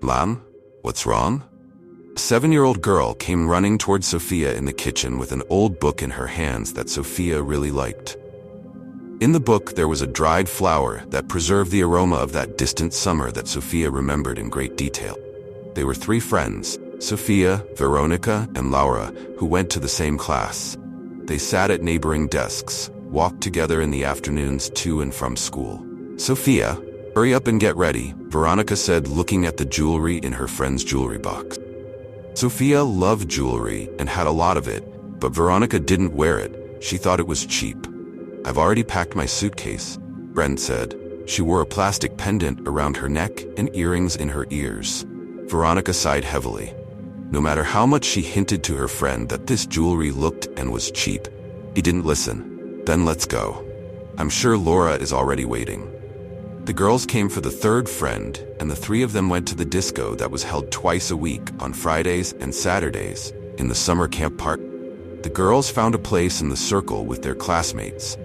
Mom, what's wrong? A 7-year-old girl came running toward Sophia in the kitchen with an old book in her hands that Sophia really liked. In the book, there was a dried flower that preserved the aroma of that distant summer that Sophia remembered in great detail. They were 3 friends, Sophia, Veronica, and Laura, who went to the same class. They sat at neighboring desks, walked together in the afternoons to and from school. Sophia, hurry up and get ready, Veronica said, looking at the jewelry in her friend's jewelry box. Sophia loved jewelry and had a lot of it, but Veronica didn't wear it. She thought it was cheap. I've already packed my suitcase, Brent said. She wore a plastic pendant around her neck and earrings in her ears. Veronica sighed heavily. No matter how much she hinted to her friend that this jewelry looked and was cheap, he didn't listen. Then let's go. I'm sure Laura is already waiting. The girls came for the 3rd friend, and the 3 of them went to the disco that was held twice a week on Fridays and Saturdays in the summer camp park. The girls found a place in the circle with their classmates.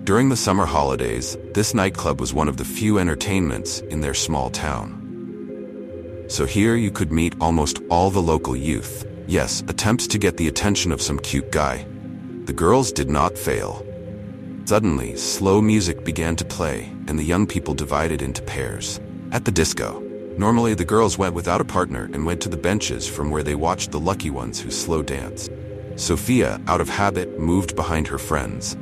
During the summer holidays, this nightclub was one of the few entertainments in their small town. So here you could meet almost all the local youth. Yes, attempts to get the attention of some cute guy. The girls did not fail. Suddenly, slow music began to play, and the young people divided into pairs. At the disco, normally the girls went without a partner and went to the benches from where they watched the lucky ones who slow danced. Sophia, out of habit, moved behind her friends.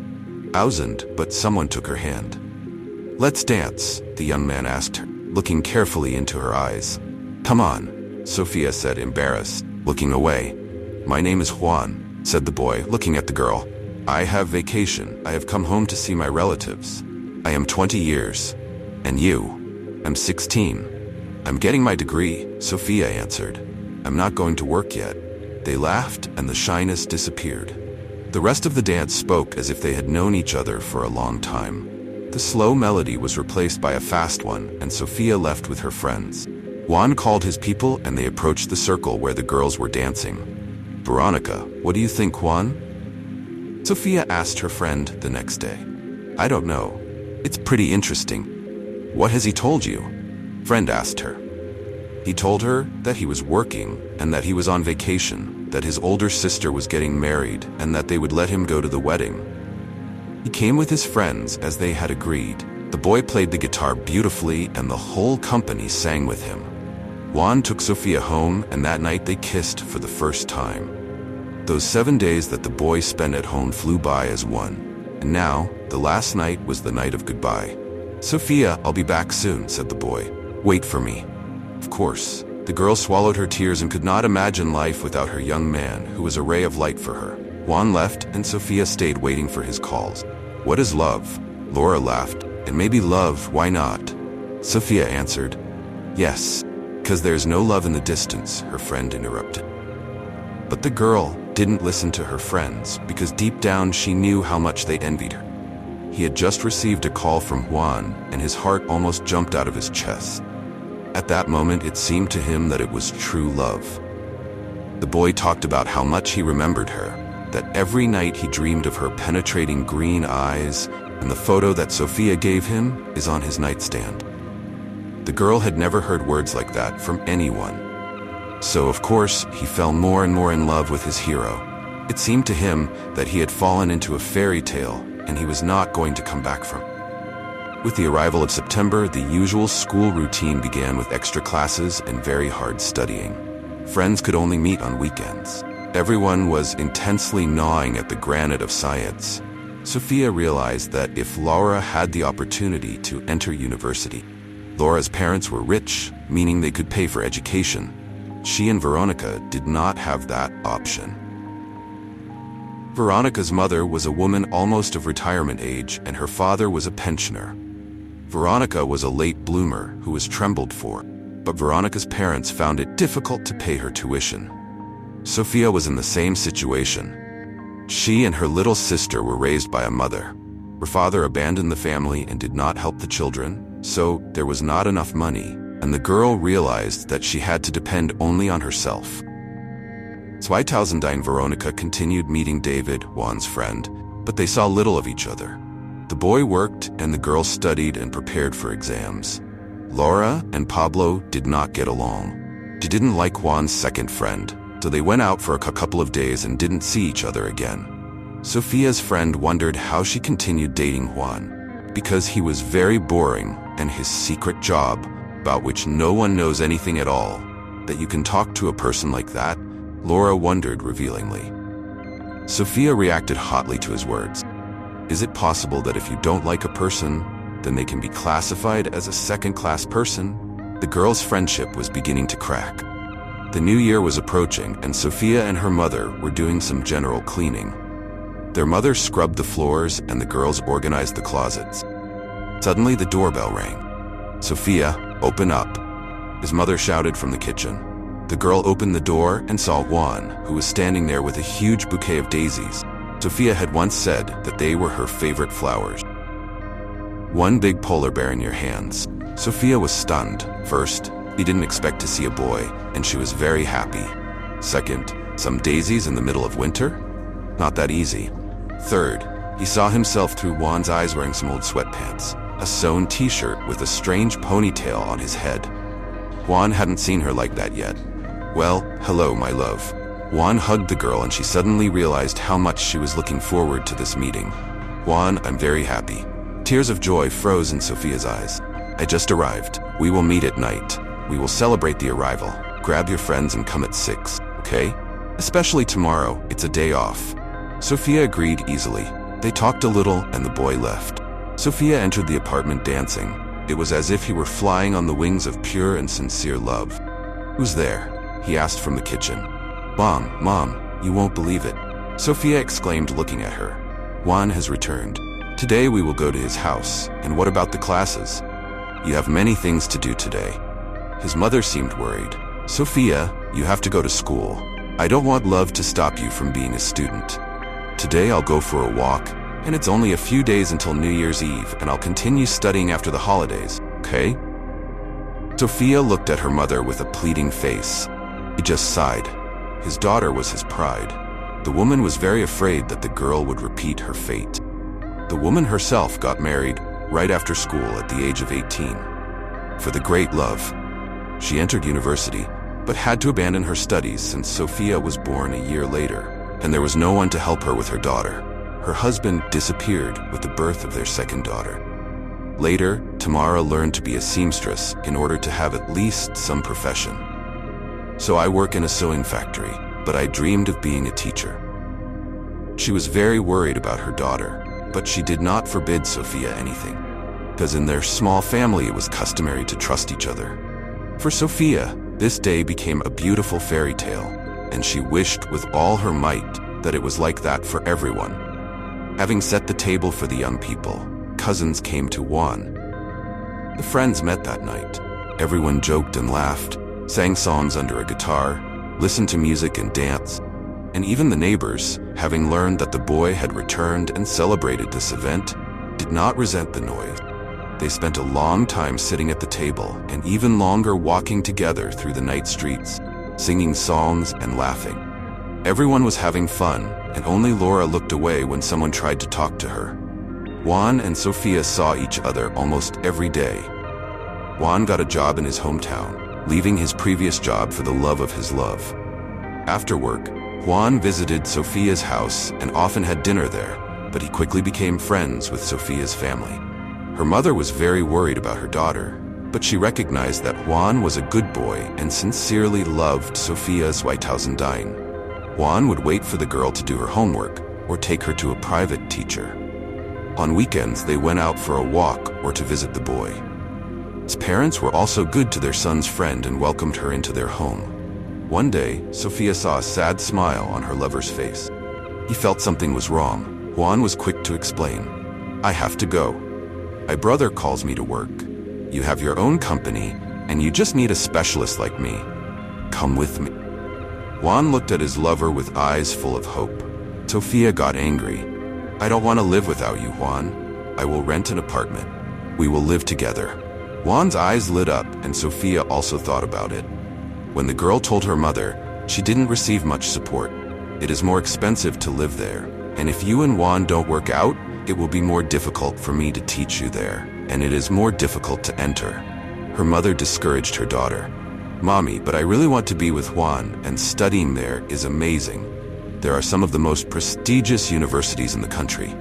But someone took her hand. Let's dance, the young man asked her, looking carefully into her eyes. Come on, Sophia said, embarrassed, looking away. My name is Juan, said the boy, looking at the girl. I have vacation. I have come home to see my relatives. I am 20 years. And you? I'm 16. I'm getting my degree, Sophia answered. I'm not going to work yet. They laughed, and the shyness disappeared. The rest of the dance spoke as if they had known each other for a long time. The slow melody was replaced by a fast one, and Sophia left with her friends. Juan called his people, and they approached the circle where the girls were dancing. Veronica, what do you think, Juan? Sophia asked her friend the next day. I don't know. It's pretty interesting. What has he told you? Friend asked her. He told her that he was working and that he was on vacation, that his older sister was getting married and that they would let him go to the wedding. He came with his friends as they had agreed. The boy played the guitar beautifully and the whole company sang with him. Juan took Sophia home, and that night they kissed for the first time. Those 7 days that the boy spent at home flew by as one, and now the last night was the night of goodbye. Sophia, I'll be back soon, said the boy. Wait for me. Of course. The girl swallowed her tears and could not imagine life without her young man, who was a ray of light for her. Juan left, and Sophia stayed waiting for his calls. What is love? Laura laughed. And maybe love, why not? Sophia answered. Yes, because there's no love in the distance, her friend interrupted. But the girl didn't listen to her friends, because deep down she knew how much they envied her. He had just received a call from Juan, and his heart almost jumped out of his chest. At that moment, it seemed to him that it was true love. The boy talked about how much he remembered her, that every night he dreamed of her penetrating green eyes, and the photo that Sophia gave him is on his nightstand. The girl had never heard words like that from anyone. So, of course, he fell more and more in love with his hero. It seemed to him that he had fallen into a fairy tale, and he was not going to come back from it. With the arrival of September, the usual school routine began with extra classes and very hard studying. Friends could only meet on weekends. Everyone was intensely gnawing at the granite of science. Sophia realized that if Laura had the opportunity to enter university, Laura's parents were rich, meaning they could pay for education. She and Veronica did not have that option. Veronica's mother was a woman almost of retirement age, and her father was a pensioner. Veronica was a late bloomer who was trembled for, but Veronica's parents found it difficult to pay her tuition. Sophia was in the same situation. She and her little sister were raised by a mother. Her father abandoned the family and did not help the children, so there was not enough money, and the girl realized that she had to depend only on herself. 2009 Veronica continued meeting David, Juan's friend, but they saw little of each other. The boy worked and the girl studied and prepared for exams. Laura and Pablo did not get along. They didn't like Juan's second friend, so they went out for a couple of days and didn't see each other again. Sofia's friend wondered how she continued dating Juan, because he was very boring and his secret job, about which no one knows anything at all, that you can talk to a person like that, Laura wondered revealingly. Sofia reacted hotly to his words. Is it possible that if you don't like a person, then they can be classified as a second-class person? The girl's friendship was beginning to crack. The new year was approaching, and Sofia and her mother were doing some general cleaning. Their mother scrubbed the floors and the girls organized the closets. Suddenly the doorbell rang. Sofia, open up, his mother shouted from the kitchen. The girl opened the door and saw Juan, who was standing there with a huge bouquet of daisies. Sofia had once said that they were her favorite flowers. One big polar bear in your hands. Sofia was stunned. First, he didn't expect to see a boy, and she was very happy. Second, some daisies in the middle of winter? Not that easy. Third, he saw himself through Juan's eyes wearing some old sweatpants, a sewn t-shirt with a strange ponytail on his head. Juan hadn't seen her like that yet. Well, hello, my love. Juan hugged the girl and she suddenly realized how much she was looking forward to this meeting. Juan, I'm very happy. Tears of joy froze in Sofia's eyes. I just arrived. We will meet at night. We will celebrate the arrival. Grab your friends and come at 6, okay? Especially tomorrow, it's a day off. Sofia agreed easily. They talked a little and the boy left. Sofia entered the apartment dancing. It was as if he were flying on the wings of pure and sincere love. Who's there? He asked from the kitchen. Mom, you won't believe it. Sofia exclaimed, looking at her. Juan has returned. Today we will go to his house. And what about the classes? You have many things to do today. His mother seemed worried. Sofia, you have to go to school. I don't want love to stop you from being a student. Today I'll go for a walk, and it's only a few days until New Year's Eve, and I'll continue studying after the holidays, okay? Sofia looked at her mother with a pleading face. He just sighed. His daughter was his pride. The woman was very afraid that the girl would repeat her fate. The woman herself got married right after school at the age of 18. For the great love. She entered university, but had to abandon her studies since Sofia was born a year later, and there was no one to help her with her daughter. Her husband disappeared with the birth of their second daughter. Later, Tamara learned to be a seamstress in order to have at least some profession. So I work in a sewing factory, but I dreamed of being a teacher. She was very worried about her daughter, but she did not forbid Sofia anything, because in their small family it was customary to trust each other. For Sofia, this day became a beautiful fairy tale, and she wished with all her might that it was like that for everyone. Having set the table for the young people, cousins came to Juan. The friends met that night. Everyone joked and laughed, sang songs under a guitar, listened to music and danced, and even the neighbors, having learned that the boy had returned and celebrated this event, did not resent the noise. They spent a long time sitting at the table and even longer walking together through the night streets, singing songs and laughing. Everyone was having fun, and only Laura looked away when someone tried to talk to her. Juan and Sofia saw each other almost every day. Juan got a job in his hometown, leaving his previous job for the love of his love. After work, Juan visited Sofia's house and often had dinner there, but he quickly became friends with Sofia's family. Her mother was very worried about her daughter, but she recognized that Juan was a good boy and sincerely loved Sofia's 2009. Juan would wait for the girl to do her homework or take her to a private teacher. On weekends, they went out for a walk or to visit the boy. His parents were also good to their son's friend and welcomed her into their home. One day, Sofia saw a sad smile on her lover's face. He felt something was wrong. Juan was quick to explain. I have to go. My brother calls me to work. You have your own company, and you just need a specialist like me. Come with me. Juan looked at his lover with eyes full of hope. Sofia got angry. I don't want to live without you, Juan. I will rent an apartment. We will live together. Juan's eyes lit up, and Sofia also thought about it. When the girl told her mother, she didn't receive much support. It is more expensive to live there, and if you and Juan don't work out, it will be more difficult for me to teach you there, and it is more difficult to enter. Her mother discouraged her daughter. "Mommy, but I really want to be with Juan, and studying there is amazing. There are some of the most prestigious universities in the country."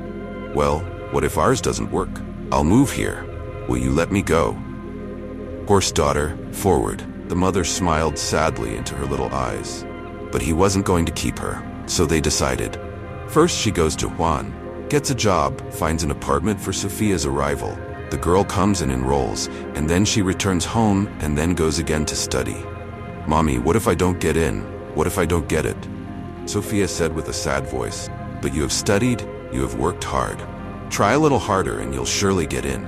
"Well, what if ours doesn't work? I'll move here. Will you let me go?" "Horse daughter, forward." The mother smiled sadly into her little eyes. But he wasn't going to keep her, so they decided. First she goes to Juan, gets a job, finds an apartment for Sophia's arrival. The girl comes and enrolls, and then she returns home and then goes again to study. "Mommy, what if I don't get in? What if I don't get it?" Sophia said with a sad voice. "But you have studied, you have worked hard. Try a little harder and you'll surely get in."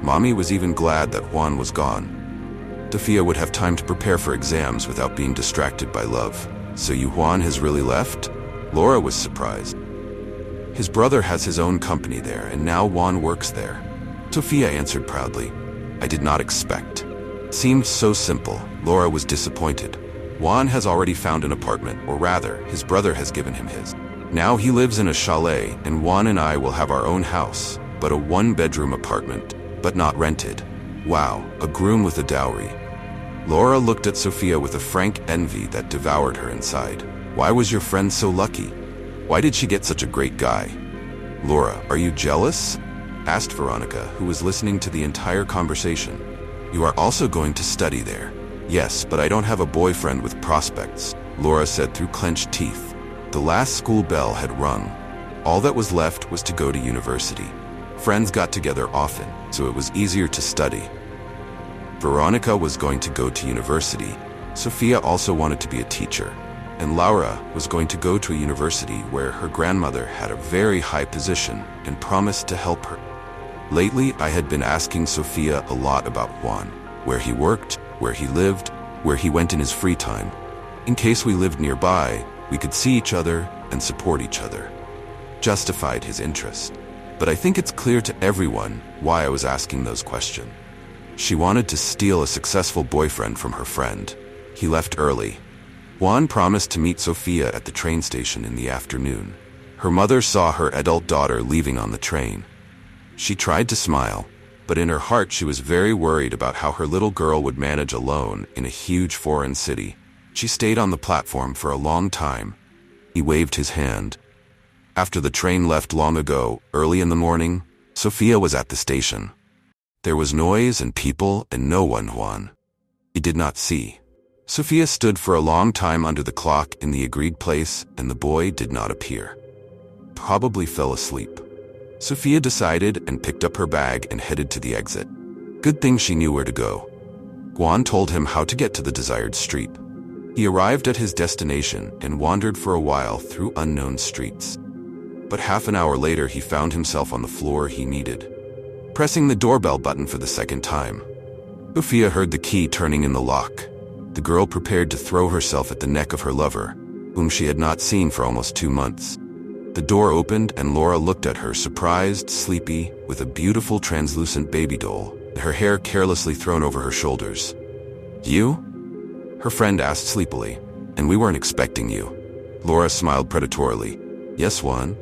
Mommy was even glad that Juan was gone. Sophia would have time to prepare for exams without being distracted by love. "So Juan has really left?" Laura was surprised. "His brother has his own company there, and now Juan works there." Sophia answered proudly. "I did not expect." It seemed so simple. Laura was disappointed. Juan has already found an apartment, or rather, his brother has given him his. Now he lives in a chalet, and Juan and I will have our own house, but a one-bedroom apartment, but not rented. Wow, a groom with a dowry. Laura looked at Sophia with a frank envy that devoured her inside. "Why was your friend so lucky? Why did she get such a great guy?" "Laura, are you jealous?" asked Veronica, who was listening to the entire conversation. "You are also going to study there." "Yes, but I don't have a boyfriend with prospects," Laura said through clenched teeth. The last school bell had rung. All that was left was to go to university. Friends got together often, so it was easier to study. Veronica was going to go to university. Sophia also wanted to be a teacher. And Laura was going to go to a university where her grandmother had a very high position and promised to help her. Lately, I had been asking Sophia a lot about Juan, where he worked, where he lived, where he went in his free time. In case we lived nearby, we could see each other and support each other. Justified his interest. But I think it's clear to everyone why I was asking those questions. She wanted to steal a successful boyfriend from her friend. He left early. Juan promised to meet Sophia at the train station in the afternoon. Her mother saw her adult daughter leaving on the train. She tried to smile, but in her heart she was very worried about how her little girl would manage alone in a huge foreign city. She stayed on the platform for a long time. He waved his hand. After the train left long ago, early in the morning, Sophia was at the station. There was noise and people and no one Juan. He did not see. Sophia stood for a long time under the clock in the agreed place, and the boy did not appear. Probably fell asleep. Sophia decided and picked up her bag and headed to the exit. Good thing she knew where to go. Juan told him how to get to the desired street. He arrived at his destination and wandered for a while through unknown streets. But half an hour later he found himself on the floor he needed, pressing the doorbell button for the second time. Sophia heard the key turning in the lock. The girl prepared to throw herself at the neck of her lover, whom she had not seen for almost 2 months. The door opened and Laura looked at her, surprised, sleepy, with a beautiful translucent baby doll, her hair carelessly thrown over her shoulders. "You?" her friend asked sleepily. "And we weren't expecting you." Laura smiled predatorily. "Yes, Juan?"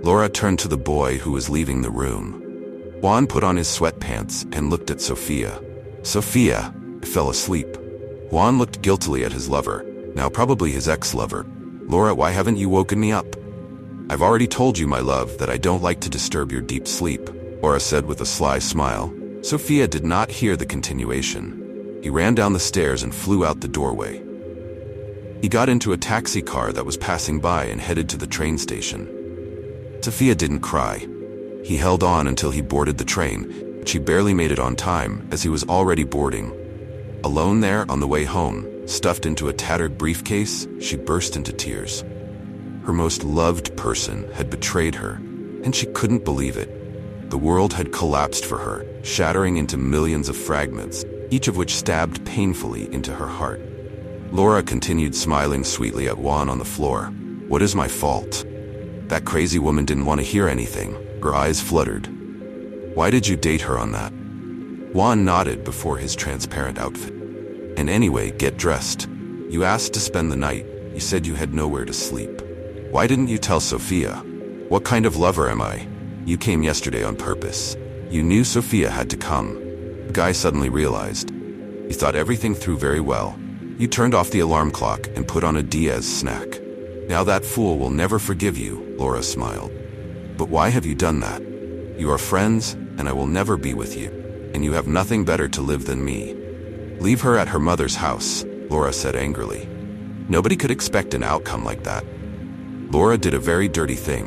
Laura turned to the boy who was leaving the room. Juan put on his sweatpants and looked at Sophia. Sophia fell asleep. Juan looked guiltily at his lover, now probably his ex-lover. "Laura, why haven't you woken me up?" "I've already told you, my love, that I don't like to disturb your deep sleep," Laura said with a sly smile. Sophia did not hear the continuation. He ran down the stairs and flew out the doorway. He got into a taxi car that was passing by and headed to the train station. Sophia didn't cry. He held on until he boarded the train, but she barely made it on time as he was already boarding. Alone there on the way home, stuffed into a tattered briefcase, she burst into tears. Her most loved person had betrayed her, and she couldn't believe it. The world had collapsed for her, shattering into millions of fragments, each of which stabbed painfully into her heart. Laura continued smiling sweetly at Juan on the floor. "What is my fault?" That crazy woman didn't want to hear anything. Her eyes fluttered. "Why did you date her on that?" Juan nodded before his transparent outfit. "And anyway, get dressed. You asked to spend the night. You said you had nowhere to sleep. Why didn't you tell Sophia? What kind of lover am I? You came yesterday on purpose. You knew Sophia had to come." The guy suddenly realized. You thought everything through very well. You turned off the alarm clock and put on a Diaz snack. Now that fool will never forgive you, Laura smiled. But why have you done that? You are friends, and I will never be with you. And you have nothing better to live than me. Leave her at her mother's house, Laura said angrily. Nobody could expect an outcome like that. Laura did a very dirty thing.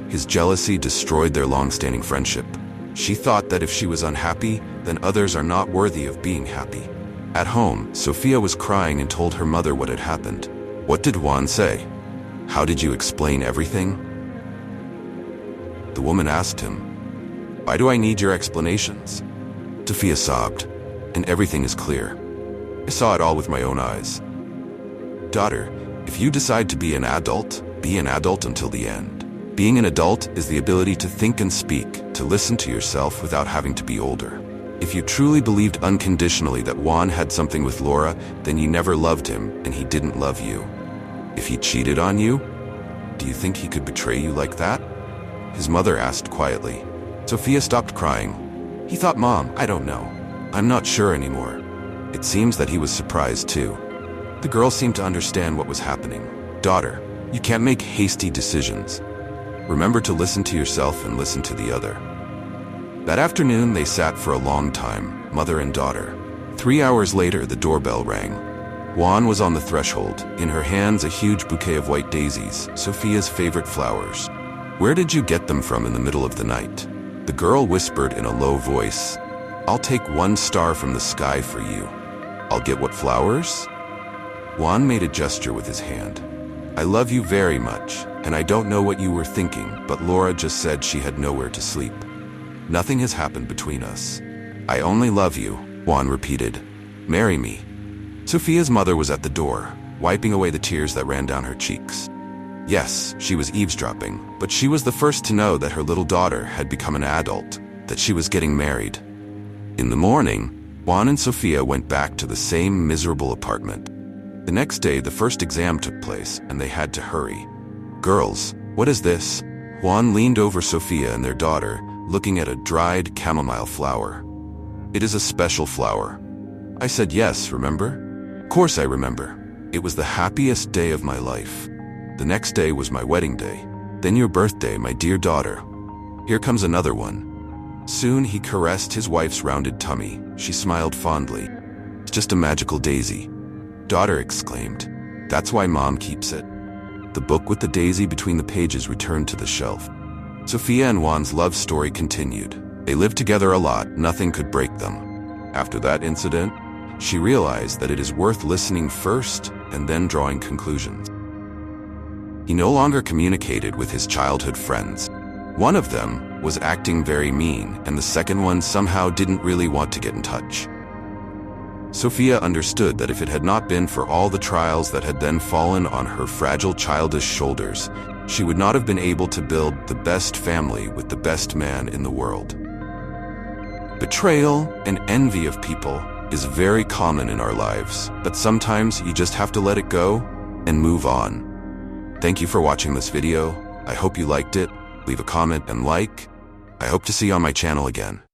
His jealousy destroyed their long-standing friendship. She thought that if she was unhappy, then others are not worthy of being happy. At home, Sophia was crying and told her mother what had happened. What did Juan say? How did you explain everything? The woman asked him. Why do I need your explanations? Sophia sobbed, and everything is clear. I saw it all with my own eyes. Daughter, if you decide to be an adult until the end. Being an adult is the ability to think and speak, to listen to yourself without having to be older. If you truly believed unconditionally that Juan had something with Laura, then you never loved him and he didn't love you. If he cheated on you, do you think he could betray you like that? His mother asked quietly. Sophia stopped crying. He thought, Mom, I don't know. I'm not sure anymore. It seems that he was surprised too. The girl seemed to understand what was happening. Daughter, you can't make hasty decisions. Remember to listen to yourself and listen to the other. That afternoon, they sat for a long time, mother and daughter. 3 hours later, the doorbell rang. Juan was on the threshold, in her hands a huge bouquet of white daisies, Sophia's favorite flowers. Where did you get them from in the middle of the night? The girl whispered in a low voice. I'll take 1 star from the sky for you. I'll get what flowers? Juan made a gesture with his hand. I love you very much, and I don't know what you were thinking, but Laura just said she had nowhere to sleep. Nothing has happened between us. I only love you, Juan repeated. Marry me. Sophia's mother was at the door, wiping away the tears that ran down her cheeks. Yes, she was eavesdropping, but she was the first to know that her little daughter had become an adult, that she was getting married. In the morning, Juan and Sophia went back to the same miserable apartment. The next day, the first exam took place, and they had to hurry. Girls, what is this? Juan leaned over Sophia and their daughter, looking at a dried chamomile flower. It is a special flower. I said yes, remember? Of course I remember. It was the happiest day of my life. The next day was my wedding day. Then your birthday, my dear daughter. Here comes another one. Soon he caressed his wife's rounded tummy. She smiled fondly. It's just a magical daisy. Daughter exclaimed. That's why Mom keeps it. The book with the daisy between the pages returned to the shelf. Sophia and Juan's love story continued. They lived together a lot, nothing could break them. After that incident, she realized that it is worth listening first and then drawing conclusions. He no longer communicated with his childhood friends. One of them was acting very mean, and the second one somehow didn't really want to get in touch. Sophia understood that if it had not been for all the trials that had then fallen on her fragile childish shoulders, she would not have been able to build the best family with the best man in the world. Betrayal and envy of people is very common in our lives, but sometimes you just have to let it go and move on. Thank you for watching this video. I hope you liked it. Leave a comment and like. I hope to see you on my channel again.